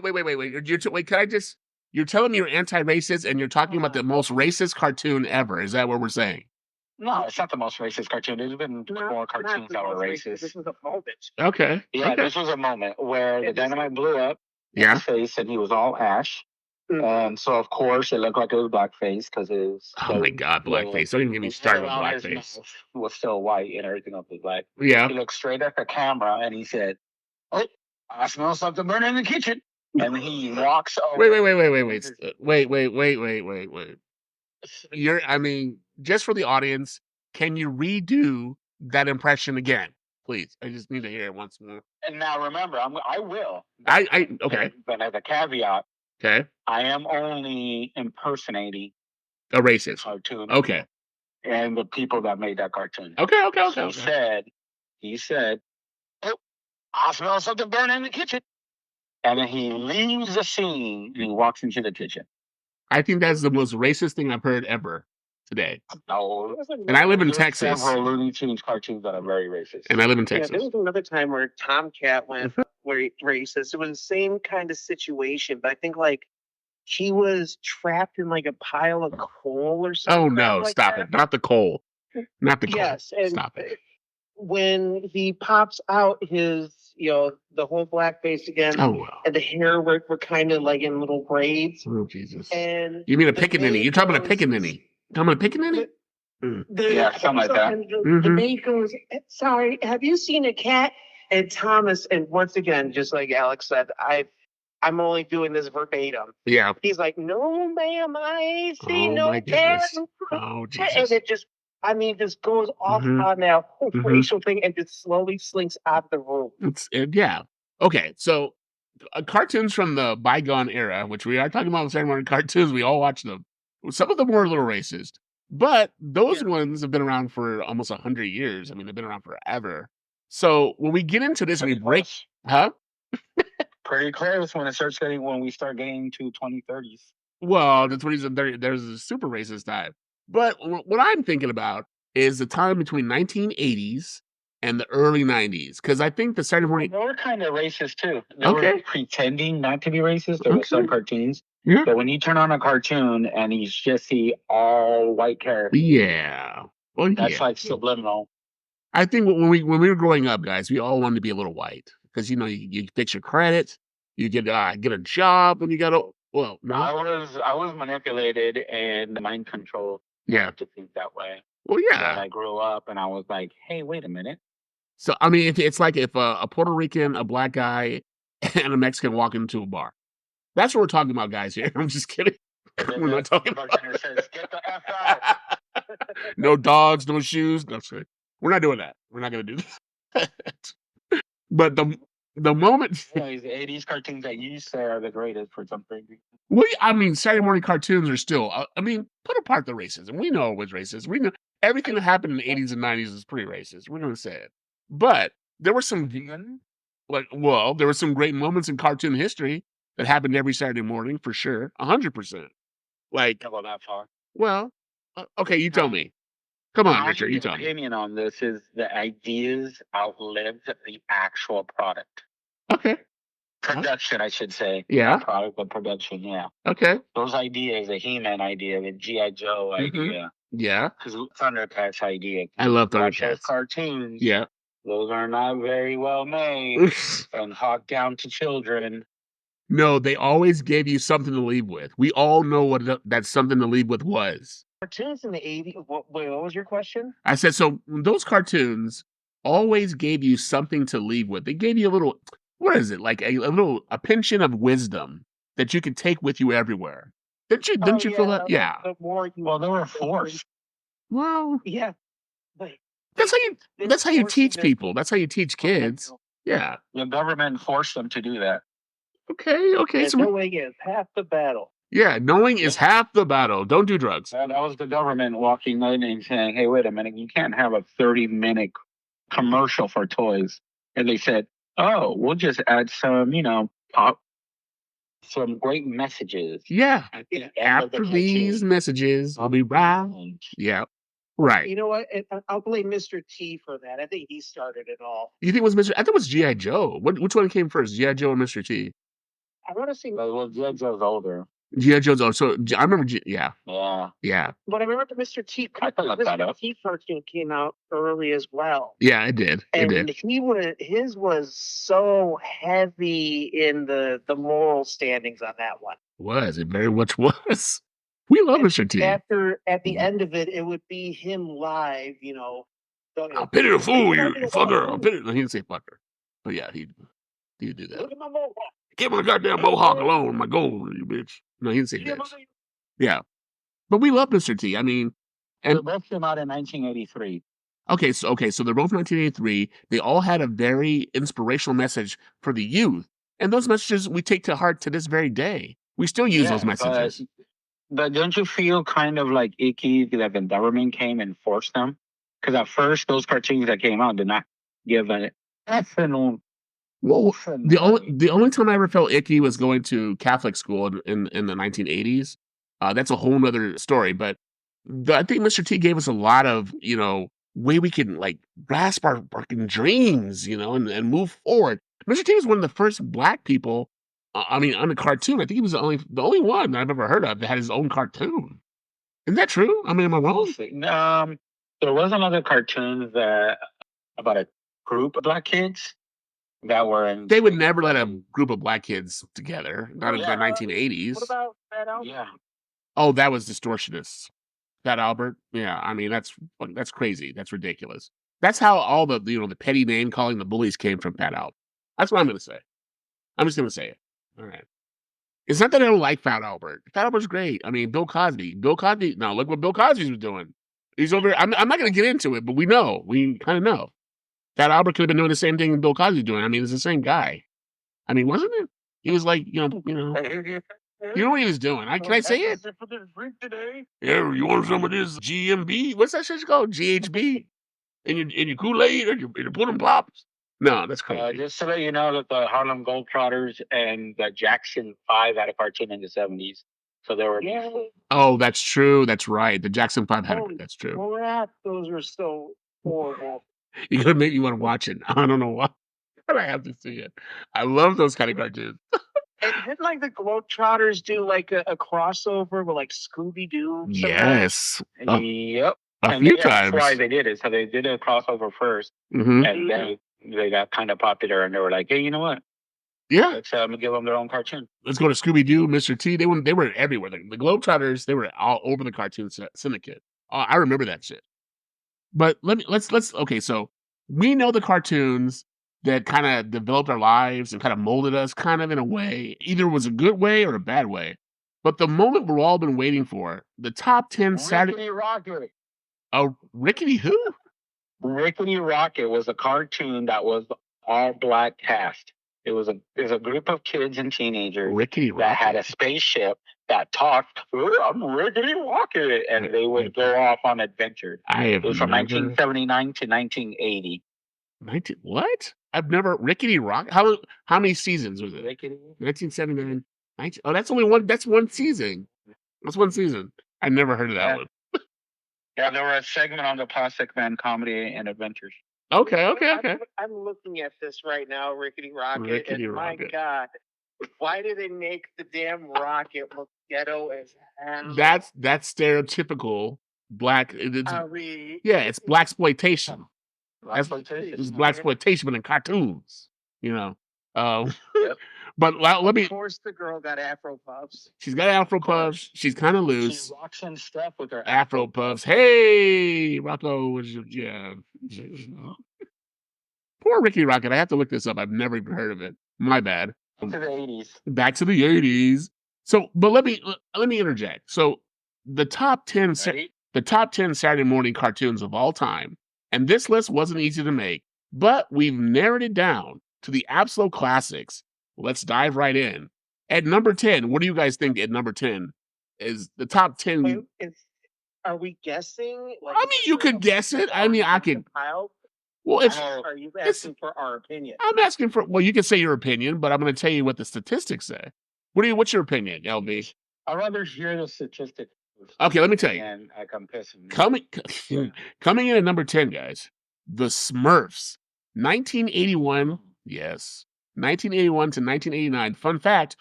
Wait. Wait, can I just? You're telling me you're anti-racist, and you're talking about the most racist cartoon ever. Is that what we're saying? No, it's not the most racist cartoon. There's been more cartoons that were racist. This was a moment. Okay. Yeah, okay. this was a moment where the dynamite blew up in Yeah. his face, and he was all ash. And so, of course, it looked like it was blackface because it was. Oh my God, blackface! Don't even get me started with blackface. Was still white, and everything else was black. Yeah. He looked straight at the camera, and he said, "Oh, I smell something burning in the kitchen." And he walks over. Wait. I mean, just for the audience, can you redo that impression again, please? I just need to hear it once more. And now remember, I will. Okay. But as a caveat, okay, I am only impersonating a racist cartoon. Okay. And the people that made that cartoon. Okay. He said, "Oh, I smell something burning in the kitchen." And then he leaves the scene and he walks into the kitchen. I think that's the most racist thing I've heard ever today. No. And I live in Texas. Several Looney Tunes cartoons that are very racist. And I live in Texas. Yeah, there was another time where Tomcat went racist. It was the same kind of situation, but I think like he was trapped in like a pile of coal or something. Oh no, like stop that. it. Not the coal. Not the coal. Yes, and stop it. When he pops out his, the whole black face again, and the hair were kind of like in little braids. Oh Jesus! And you mean a pickaninny? You're talking about a pickaninny? Talking about a pickaninny? Yeah, something like that. The maid goes, "Sorry, have you seen a cat?" And Thomas, and once again, just like Alex said, I'm only doing this verbatim. Yeah. He's like, "No, ma'am, I ain't seen no cat." Oh Jesus! And it just. Just goes off on that whole racial thing and just slowly slinks out of the room. Yeah. Okay, so cartoons from the bygone era, which we are talking about Saturday morning cartoons, we all watch them. Some of them were a little racist, but those ones have been around for almost 100 years. I mean, they've been around forever. So when we get into this, we break, Pretty close when we start getting to 2030s. Well, the 20s and 30s, there's a super racist time. But what I'm thinking about is the time between 1980s and the early 90s, because I think the Saturday morning... They were kind of racist, too. They were pretending not to be racist. There were some cartoons. Yeah. But when you turn on a cartoon and you just see all white characters... Yeah. Well, that's like subliminal. I think when we were growing up, guys, we all wanted to be a little white. Because, you fix your credit, you get a job, and you got to... Well, no. I was manipulated and mind controlled. Yeah. To think that way. Well, yeah. And I grew up and I was like, hey, wait a minute. So, I mean, it's like if a Puerto Rican, a black guy, and a Mexican walk into a bar. That's what we're talking about, guys, here. I'm just kidding. We're not talking about... says, get the F out. No dogs, no shoes. No, sorry. We're not doing that. We're not going to do that. But the moment... these 80s cartoons that you say are the greatest for some reason. Well, I mean, Saturday morning cartoons are still... put apart the racism. We know it was racist. We know everything that happened in the 80s and 90s is pretty racist. We're going to say it. But there were some... there were some great moments in cartoon history that happened every Saturday morning, for sure. 100%. Like... Don't go that far. Well, okay, you tell me. Come on, Richard, you tell me. My opinion on this is the ideas outlived the actual product. Okay. Production, I should say. Yeah. Not product, but production, yeah. Okay. Those ideas, the He-Man idea, the G.I. Joe idea. Yeah. Because Thundercats idea. I love Thundercats. Those cartoons. Yeah. Those are not very well made and hawked down to children. No, they always gave you something to leave with. We all know what that something to leave with was. Cartoons in the 80s. What was your question? I said, so those cartoons always gave you something to leave with. They gave you a little, what is it? Like a pension of wisdom that you could take with you everywhere. Didn't you feel that? Yeah. Well, they were forced. Well, yeah. That's how you teach people. That's how you teach kids. Yeah. The government forced them to do that. Okay. So knowing is half the battle. Yeah, knowing is half the battle. Don't do drugs. That was the government walking in and saying, hey, wait a minute, you can't have a 30-minute commercial for toys. And they said, oh, we'll just add some, some great messages. Yeah. After these messages, I'll be right. Yeah. Right. You know what? I'll blame Mr. T for that. I think he started it all. You think it was Mr. I thought it was G.I. Joe. Which one came first, G.I. Joe or Mr. T? I want to see. Well, G.I. Joe's older. G.I. Joe's. Oh, so I remember. Yeah. Yeah. But I remember Mr. T. I can look that Mr. up. T cartoon came out early as well. Yeah, it did. It And did. his was so heavy in the moral standings on that one. Was it very much was? We love Mr. T. At the end of it, it would be him live, you know. I'll pity the fool, you fucker. I'll pity. No, he didn't say fucker, but yeah, he'd do that. Look at my mohawk. Get my goddamn mohawk alone, my gold, you bitch. No, he didn't say bitch. Yeah, but we love Mr. T. I mean, and They both came out in 1983. okay, so they're both 1983. They all had a very inspirational message for the youth, and those messages we take to heart to this very day. We still use those messages. But don't you feel kind of like icky that the government came and forced them? Because at first, those cartoons that came out did not give an ethanol. Well, the only time I ever felt icky was going to Catholic school in the 1980s. That's a whole nother story. But I think Mr. T gave us a lot of, way we can like grasp our fucking dreams, and move forward. Mr. T was one of the first Black people. On a cartoon. I think he was the only one I've ever heard of that had his own cartoon. Isn't that true? I mean, am I wrong? There was another cartoon about a group of Black kids that were in. They would never let a group of Black kids together. Not in the 1980s. What about Fat Albert? Yeah. Oh, that was Distortionist. Fat Albert. Yeah, I mean that's crazy. That's ridiculous. That's how all the the petty name calling, the bullies came from Fat Albert. That's what I'm gonna say. I'm just gonna say it. All right. It's not that I don't like Fat Albert. Fat Albert's great. I mean, Bill Cosby. Now look what Bill Cosby was doing. He's over. I'm not going to get into it, but we kind of know. Fat Albert could have been doing the same thing Bill Cosby doing. I mean, it's the same guy. I mean, wasn't it? He was like, you know what he was doing. Can I say it? Yeah, you want some of this GMB? What's that shit called? GHB? In your Kool-Aid or your pudding pops? No, that's crazy. Just to let you know that the Harlem Globetrotters and the Jackson 5 had a cartoon in the 70s. So they were. Yeah. Oh, that's true. That's right. The Jackson 5 had it. That's true. Crap, those are so horrible. You're going to make me want to watch it. I don't know why. But I have to see it. I love those kind of cartoons. And didn't like the Globetrotters do like a crossover with like Scooby-Doo? Yes. Yep. A few times. That's why they did it. So they did a crossover first. Mm-hmm. And then they got kind of popular and they were like, hey, you know what? Yeah. Let's give them their own cartoon. Let's go to Scooby-Doo, Mr. T. They were everywhere. The Globetrotters, they were all over the cartoon syndicate. I remember that shit. But let's okay, so we know the cartoons that kind of developed our lives and kind of molded us kind of in a way. Either was a good way or a bad way. But the moment we've all been waiting for, the top 10 Saturday... Rickety Rocket. Oh, Rickety who? Rickety Rocket was a cartoon that was all Black cast. It was a group of kids and teenagers that had a spaceship that talked, I'm Rickety Rocket, and they would go off on adventures. It was from 1979 to 1980. What? I've never Rickety Rocket. How many seasons was it? Rickety. 1979. Oh, that's only one. That's one season. That's one season. I never heard of that one. Yeah, there were a segment on the Plastic Man Comedy and Adventures. Okay. I'm looking at this right now, Rickety Rocket. Rickety and Rocket. My God, why do they make the damn rocket look ghetto as hell? That's stereotypical Black. It's blaxploitation. It's blaxploitation, but in cartoons. Yep. But let me. Of course, the girl got Afro puffs. She's got Afro puffs. She's kind of loose. She rocks and stuff with her Afro puffs. Hey, Rocco. Yeah. Poor Rickety Rocket. I have to look this up. I've never even heard of it. My bad. Back to the 80s. Back to the 80s. So, but let me interject. So, the top 10 Saturday morning cartoons of all time, and this list wasn't easy to make, but we've narrowed it down to the absolute classics. Let's dive right in. At number 10, what do you guys think at number 10 is the top 10? Wait, are we guessing? Like, I mean, you could guess it. I mean, I could. Well, are you asking for our opinion? I'm asking for. Well, you can say your opinion, but I'm going to tell you what the statistics say. What's your opinion, LB? I'd rather hear the statistics. Okay, let me tell you. And I come pissing. Coming in at number 10, guys, the Smurfs, 1981. Yes, 1981 to 1989. Fun fact: